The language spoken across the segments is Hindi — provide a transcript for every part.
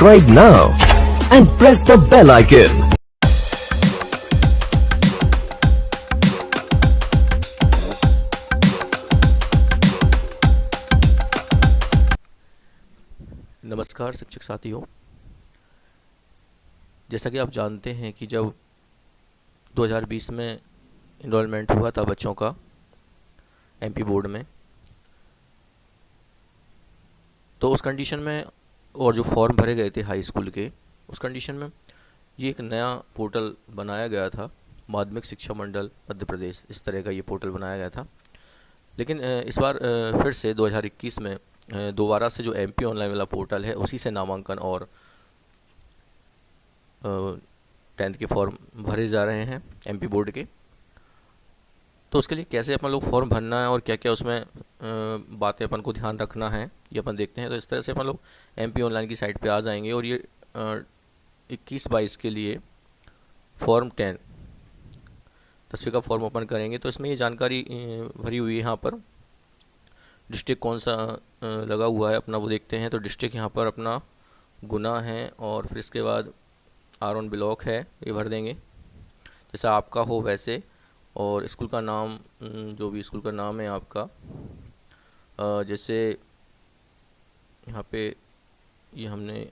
subscribe now and press the bell icon. नमस्कार शिक्षक साथियों, जैसा कि आप जानते हैं कि जब 2020 में इनरोलमेंट हुआ था बच्चों का एमपी बोर्ड में, तो उस कंडीशन में और जो फॉर्म भरे गए थे हाई स्कूल के, उस कंडीशन में ये एक नया पोर्टल बनाया गया था, माध्यमिक शिक्षा मंडल मध्य प्रदेश, इस तरह का ये पोर्टल बनाया गया था। लेकिन इस बार फिर से 2021 में दोबारा से जो एमपी ऑनलाइन वाला पोर्टल है उसी से नामांकन और 10th के फॉर्म भरे जा रहे हैं एमपी बोर्ड के। तो उसके लिए कैसे अपन लोग फॉर्म भरना है और क्या क्या उसमें बातें अपन को ध्यान रखना है, ये अपन देखते हैं। तो इस तरह से अपन लोग एमपी ऑनलाइन की साइट पे आ जाएंगे और ये 21-22 के लिए फॉर्म 10वीं का फॉर्म ओपन करेंगे। तो इसमें ये जानकारी भरी हुई है, यहाँ पर डिस्ट्रिक्ट कौन सा लगा हुआ है अपना वो देखते हैं। तो डिस्ट्रिक्ट यहाँ पर अपना गुना है और फिर इसके बाद आर1 ब्लॉक है, ये भर देंगे जैसा आपका हो वैसे। और स्कूल का नाम, जो भी स्कूल का नाम है आपका, जैसे यहाँ पे ये हमने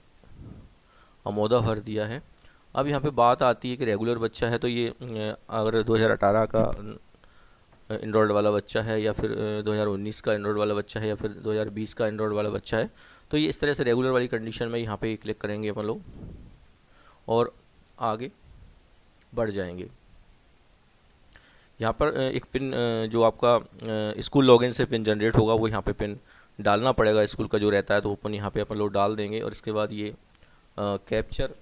अमोदा भर दिया है। अब यहाँ पे बात आती है कि रेगुलर बच्चा है, तो ये अगर 2018 का इनरोल्ड वाला बच्चा है या फिर 2019 का इनरोल्ड वाला बच्चा है या फिर 2020 का इनरोल्ड वाला बच्चा है, तो ये इस तरह से रेगुलर वाली कंडीशन में यहाँ पे क्लिक करेंगे अपन लोग और आगे बढ़ जाएंगे। यहाँ पर एक पिन जो आपका स्कूल लॉगिन से पिन जनरेट होगा, वो यहाँ पे पिन डालना पड़ेगा स्कूल का जो रहता है, तो ओपन यहाँ पे अपन लोग डाल देंगे। और इसके बाद ये कैप्चर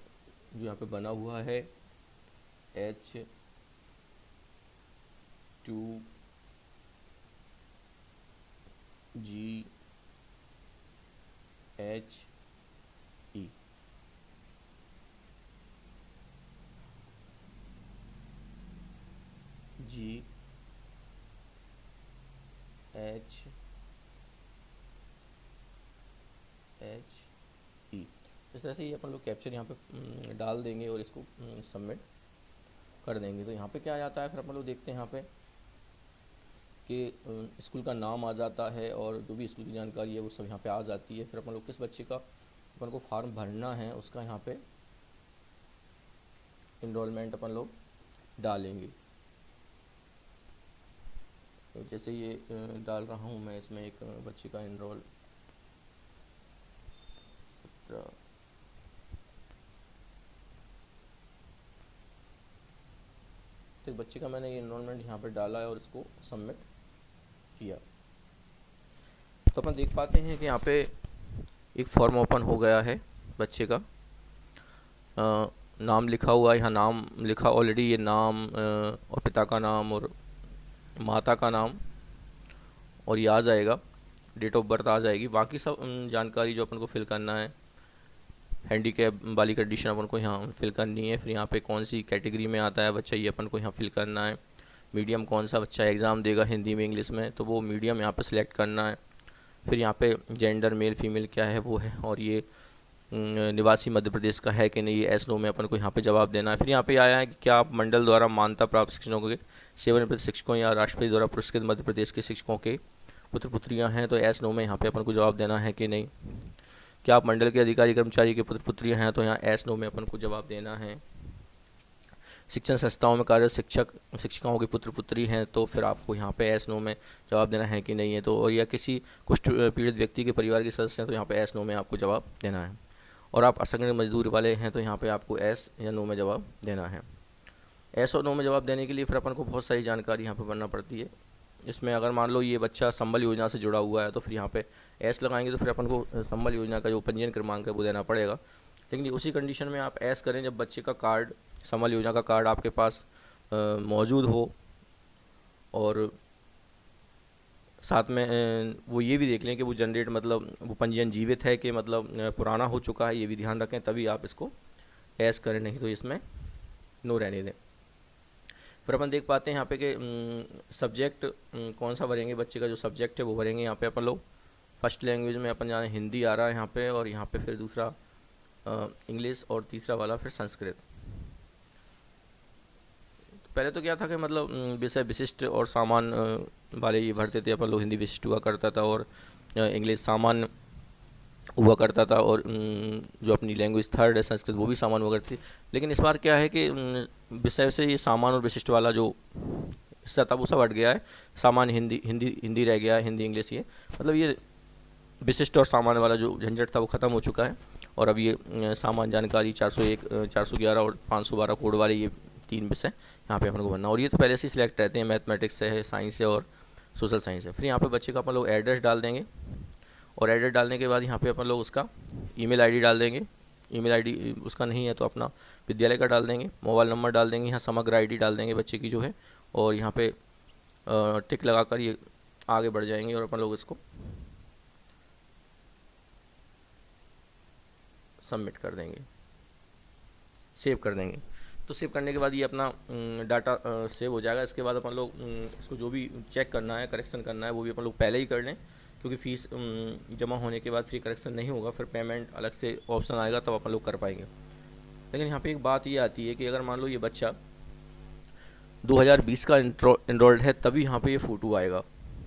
जो यहाँ पे बना हुआ है H2 GHE, इस तरह से ये अपन लोग कैप्चर यहाँ पे डाल देंगे और इसको सबमिट कर देंगे। तो यहाँ पे क्या आ जाता है, फिर अपन लोग देखते हैं यहाँ पे कि स्कूल का नाम आ जाता है और जो भी स्कूल की जानकारी है वो सब यहाँ पे आ जाती है। फिर अपन लोग किस बच्चे का अपन को फॉर्म भरना है उसका यहाँ पे इनरोलमेंट अपन लोग डालेंगे। तो जैसे ये डाल रहा हूँ मैं, इसमें एक बच्चे का इनरोल 17, तो बच्चे का मैंने ये इनरोलमेंट यहाँ पर डाला है और इसको सबमिट किया। तो अपन देख पाते हैं कि यहाँ पे एक फॉर्म ओपन हो गया है बच्चे का। नाम लिखा हुआ है, यहाँ नाम लिखा ऑलरेडी, ये नाम और पिता का नाम और माता का नाम, और ये आ जाएगा, डेट ऑफ बर्थ आ जाएगी। बाकी सब जानकारी जो अपन को फिल करना है, हैंडीकैप वाली कंडीशन अपन को यहाँ फिल करनी है। फिर यहाँ पे कौन सी कैटेगरी में आता है बच्चा, ये अपन को यहाँ फिल करना है। मीडियम कौन सा बच्चा एग्ज़ाम देगा, हिंदी में इंग्लिश में, तो वो मीडियम यहाँ पे सिलेक्ट करना है। फिर यहाँ पे जेंडर मेल फीमेल क्या है वो है, और ये निवासी मध्य प्रदेश का है कि नहीं, ये एस नो में अपन को यहाँ पे जवाब देना है। फिर यहाँ पे आया है कि क्या आप मंडल द्वारा मान्यता प्राप्त शिक्षकों के सेवानिवृत्त शिक्षकों या राष्ट्रपति द्वारा पुरस्कृत मध्य प्रदेश के शिक्षकों के पुत्र पुत्रियाँ हैं, तो एस नो में यहाँ पे अपन को जवाब देना है कि नहीं। क्या आप मंडल के अधिकारी कर्मचारी के पुत्र पुत्रियाँ हैं, तो यहाँ एस नो में अपन को जवाब देना है। शिक्षण संस्थाओं में कार्यरत शिक्षक शिक्षिकाओं के पुत्र पुत्री हैं, तो फिर आपको यहाँ पे एस नो में जवाब देना है कि नहीं है। तो और या किसी कुष्ठ पीड़ित व्यक्ति के परिवार के सदस्य हैं, तो यहाँ पे एस नो में आपको जवाब देना है। और आप असंगठित मजदूर वाले हैं, तो यहाँ पे आपको एस या नो में जवाब देना है। एस और नो में जवाब देने के लिए फिर अपन को बहुत सारी जानकारी यहाँ पर भरना पड़ती है। इसमें अगर मान लो ये बच्चा संबल योजना से जुड़ा हुआ है, तो फिर यहाँ पे एस लगाएंगे, तो फिर अपन को संबल योजना का जो पंजीयन क्रमांक है वो देना पड़ेगा। लेकिन उसी कंडीशन में आप एस करें जब बच्चे का कार्ड, संबल योजना का कार्ड आपके पास मौजूद हो, और साथ में वो ये भी देख लें कि वो जनरेट मतलब वो पंजीयन जीवित है कि मतलब पुराना हो चुका है, ये भी ध्यान रखें, तभी आप इसको एस करें, नहीं तो इसमें नो रहने दें। फिर अपन देख पाते हैं यहाँ पे कि सब्जेक्ट कौन सा भरेंगे, बच्चे का जो सब्जेक्ट है वो भरेंगे। यहाँ पे अपन लोग फर्स्ट लैंग्वेज में अपन जाने हिंदी आ रहा है यहाँ पे, और यहाँ पे फिर दूसरा इंग्लिश और तीसरा वाला फिर संस्कृत। पहले तो क्या था कि मतलब विषय विशिष्ट और सामान्य वाले ये भरते थे अपन लोग, हिंदी विशिष्ट हुआ करता था और इंग्लिश सामान्य हुआ करता था, और जो अपनी लैंग्वेज थर्ड है संस्कृत वो भी सामान्य हुआ करती थी। लेकिन इस बार क्या है कि विषय से ये सामान्य और विशिष्ट वाला जो हिस्सा था वो सब हट गया है। सामान्य हिंदी हिंदी हिंदी रह गया है, हिंदी इंग्लिश, ये मतलब ये विशिष्ट और सामान्य वाला जो झंझट था वो ख़त्म हो चुका है। और अब ये सामान्य जानकारी 401 411 और 512 कोड वाले ये 3 विषय यहाँ पे अपन को बनना। और ये तो पहले से सिलेक्ट रहते हैं, मैथमेटिक्स से है, साइंस है और सोशल साइंस है। फिर यहाँ पे बच्चे का अपन लोग एड्रेस डाल देंगे, और एड्रेस डालने के बाद यहाँ पे अपन लोग उसका ईमेल आईडी डाल देंगे। ईमेल आईडी उसका नहीं है तो अपना विद्यालय का डाल देंगे, मोबाइल नंबर डाल देंगे, यहाँ समग्र आईडी डाल देंगे बच्चे की जो है, और यहाँ पे टिक लगाकर ये आगे बढ़ जाएंगे और अपन लोग इसको सबमिट कर देंगे, सेव कर देंगे। तो सेव करने के बाद ये अपना डाटा सेव हो जाएगा। इसके बाद अपन लोग इसको जो भी चेक करना है, करेक्शन करना है, वो भी अपन लोग पहले ही कर लें, क्योंकि फ़ीस जमा होने के बाद फिर करेक्शन नहीं होगा, फिर पेमेंट अलग से ऑप्शन आएगा तब अपन लोग कर पाएंगे। लेकिन यहाँ पे एक बात ये आती है कि अगर मान लो ये बच्चा 2020 का इनरोल्ड है तभी यहाँ पे ये फ़ोटो आएगा,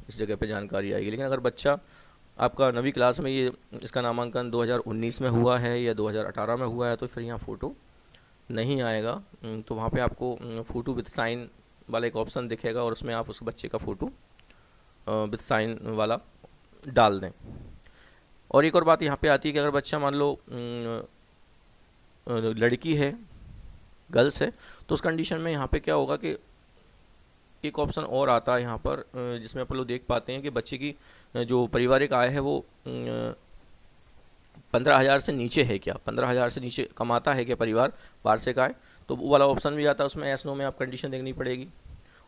इस जगह पे जानकारी आएगी। लेकिन अगर बच्चा आपका नवी क्लास में ये इसका नामांकन 2019 में हुआ है या 2018 में हुआ है तो फिर यहाँ फ़ोटो नहीं आएगा। तो वहाँ पे आपको फ़ोटो विद साइन वाला एक ऑप्शन दिखेगा और उसमें आप उस बच्चे का फ़ोटो विद साइन वाला डाल दें। और एक और बात यहाँ पे आती है कि अगर बच्चा मान लो लड़की है, गर्ल्स है, तो उस कंडीशन में यहाँ पे क्या होगा कि एक ऑप्शन और आता है यहाँ पर, जिसमें अपन लोग देख पाते हैं कि बच्चे की जो पारिवारिक आय है वो 15,000 से नीचे है क्या, 15,000 से नीचे कमाता है क्या परिवार वार्षिक आय, तो वो वाला ऑप्शन भी आता है। उसमें एस नो में आप कंडीशन देखनी पड़ेगी।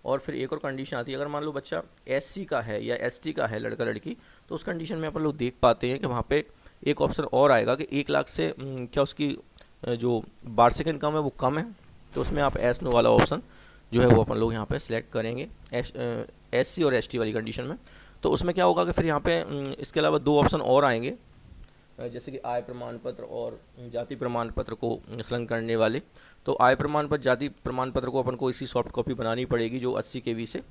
और फिर एक और कंडीशन आती है, अगर मान लो बच्चा SC का है या ST का है, लड़का लड़की, तो उस कंडीशन में अपन लोग देख पाते हैं कि वहाँ पे एक ऑप्शन और आएगा कि 1 लाख से क्या उसकी जो वार्षिक इनकम है वो कम है, तो उसमें आप एस नो वाला ऑप्शन जो है वो अपन लोग यहाँ पे सिलेक्ट करेंगे SC और ST वाली कंडीशन में। तो उसमें क्या होगा कि फिर यहाँ पे इसके अलावा 2 ऑप्शन और आएंगे, जैसे कि आय प्रमाण पत्र और जाति प्रमाण पत्र को संलग्न करने वाले। तो आय प्रमाण पत्र, जाति प्रमाण पत्र को अपन को इसी सॉफ्ट कॉपी बनानी पड़ेगी जो 80 KB से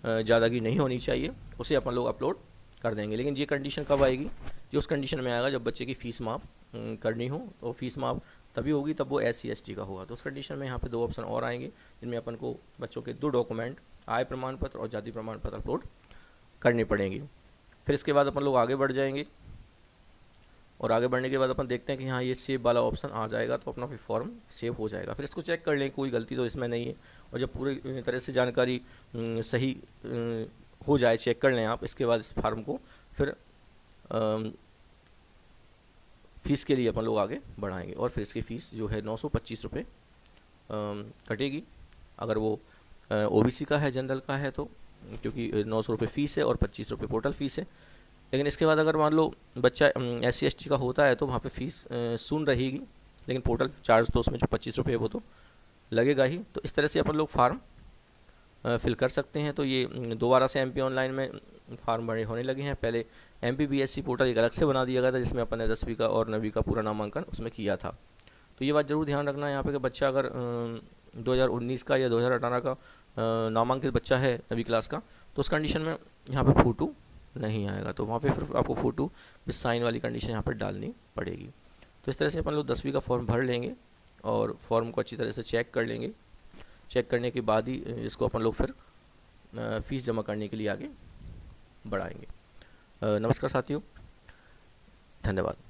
ज़्यादा की नहीं होनी चाहिए, उसे अपन लोग अपलोड कर देंगे। लेकिन ये कंडीशन कब आएगी, ये उस कंडीशन में आएगा जब बच्चे की फ़ीस माफ़ करनी हो, तो फीस माफ़ तभी होगी तब वो SC ST का होगा। तो उस कंडीशन में यहाँ पे 2 ऑप्शन और आएंगे जिनमें अपन को बच्चों के 2 डॉक्यूमेंट, आय प्रमाण पत्र और जाति प्रमाण पत्र अपलोड करनी पड़ेंगी। फिर इसके बाद अपन लोग आगे बढ़ जाएंगे, और आगे बढ़ने के बाद अपन देखते हैं कि हाँ ये सेव वाला ऑप्शन आ जाएगा तो अपना फिर फॉर्म सेव हो जाएगा। फिर इसको चेक कर लें कोई गलती तो इसमें नहीं है, और जब पूरी तरह से जानकारी सही हो जाए, चेक कर लें आप, इसके बाद इस फार्म को फिर फ़ीस के लिए अपन लोग आगे बढ़ाएंगे। और फिर इसकी फ़ीस जो है 925 रुपये कटेगी अगर वो OBC का है, जनरल का है तो, क्योंकि 900 रुपये फ़ीस है और 25 रुपये पोर्टल फ़ीस है। लेकिन इसके बाद अगर मान लो बच्चा SC ST का होता है तो वहाँ पे फ़ीस शून्य रहेगी, लेकिन पोर्टल चार्ज तो उसमें जो 25 रुपये है वो तो लगेगा ही। तो इस तरह से अपन लोग फार्म फिल कर सकते हैं। तो ये दोबारा से MP ऑनलाइन में फार्म भरे होने लगे हैं। पहले MP BSc पोर्टल एक अलग से बना दिया गया था जिसमें अपन ने 10वीं का और 9वीं का पूरा नामांकन उसमें किया था। तो ये बात ज़रूर ध्यान रखना है यहाँ पे कि बच्चा अगर 2019 का या 2018 का नामांकित बच्चा है 9वीं क्लास का, तो उस कंडीशन में यहाँ पे फ़ोटो नहीं आएगा, तो वहाँ पे फिर आपको फ़ोटो विद साइन वाली कंडीशन यहाँ पर डालनी पड़ेगी। तो इस तरह से अपन लोग 10वीं का फॉर्म भर लेंगे और फॉर्म को अच्छी तरह से चेक कर लेंगे। चेक करने के बाद ही इसको अपन लोग फिर फ़ीस जमा करने के लिए आगे बढ़ाएंगे। नमस्कार साथियों, धन्यवाद।